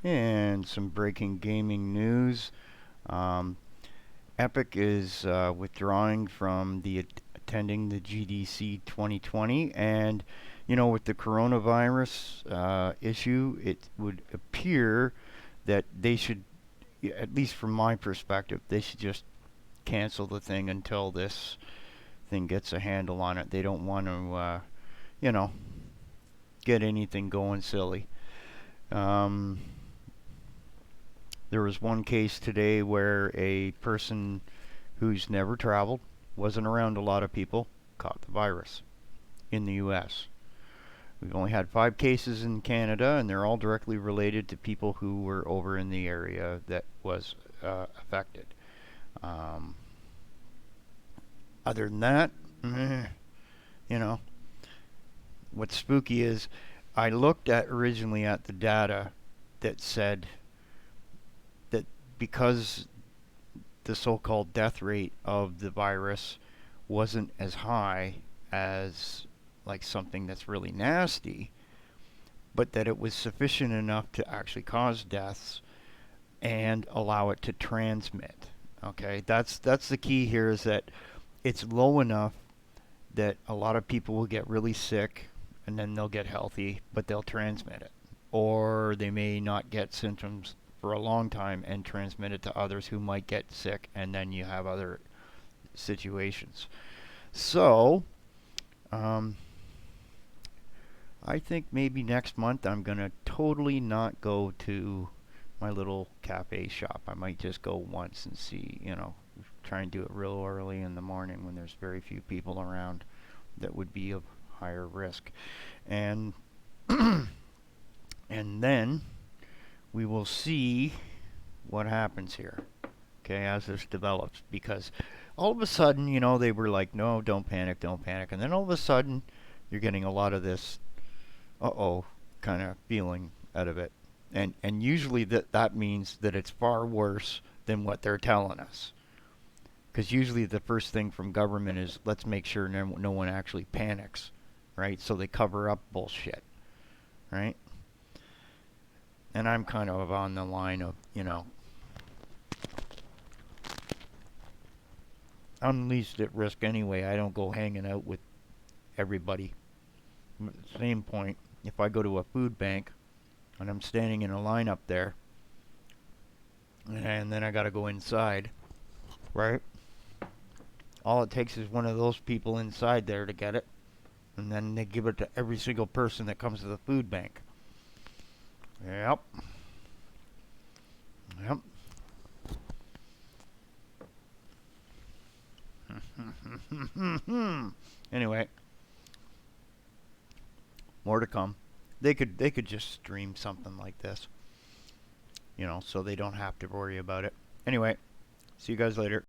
And some breaking gaming news. Um, Epic is withdrawing from the attending the GDC 2020, and with the coronavirus issue, it would appear that they should, at least from my perspective, they should just cancel the thing until this thing gets a handle on it. They don't want to, you know, get anything going silly. Um, There was one case today where a person who's never traveled, wasn't around a lot of people, caught the virus in the US. We've only had 5 cases in Canada, and they're all directly related to people who were over in the area that was affected. Um, Other than that, you know, what's spooky is I looked at originally at the data that said that because the so-called death rate of the virus wasn't as high as like something that's really nasty, but that it was sufficient enough to actually cause deaths and allow it to transmit. Okay, that's the key here, is that it's low enough that a lot of people will get really sick and then they'll get healthy, but they'll transmit it. Or they may not get symptoms for a long time and transmit it to others who might get sick, and then you have other situations. So, um, I think maybe next month I'm going to totally not go to my little cafe shop. I might just go once and see, try and do it real early in the morning when there's very few people around that would be of higher risk. And and then we will see what happens here, okay, as this develops. Because all of a sudden, they were like, no, don't panic, don't panic. And then all of a sudden, you're getting a lot of this, uh-oh, kind of feeling out of it. And usually that means that it's far worse than what they're telling us. Because usually the first thing from government is, let's make sure no one actually panics, right? So they cover up bullshit, right? And I'm kind of on the line of, I'm least at risk anyway. I don't go hanging out with everybody. Same point, if I go to a food bank and I'm standing in a line up there, and then I gotta go inside, right? All it takes is one of those people inside there to get it, and then they give it to every single person that comes to the food bank. Yep. Yep. Anyway, more to come. They could just stream something like this, so they don't have to worry about it. Anyway, see you guys later.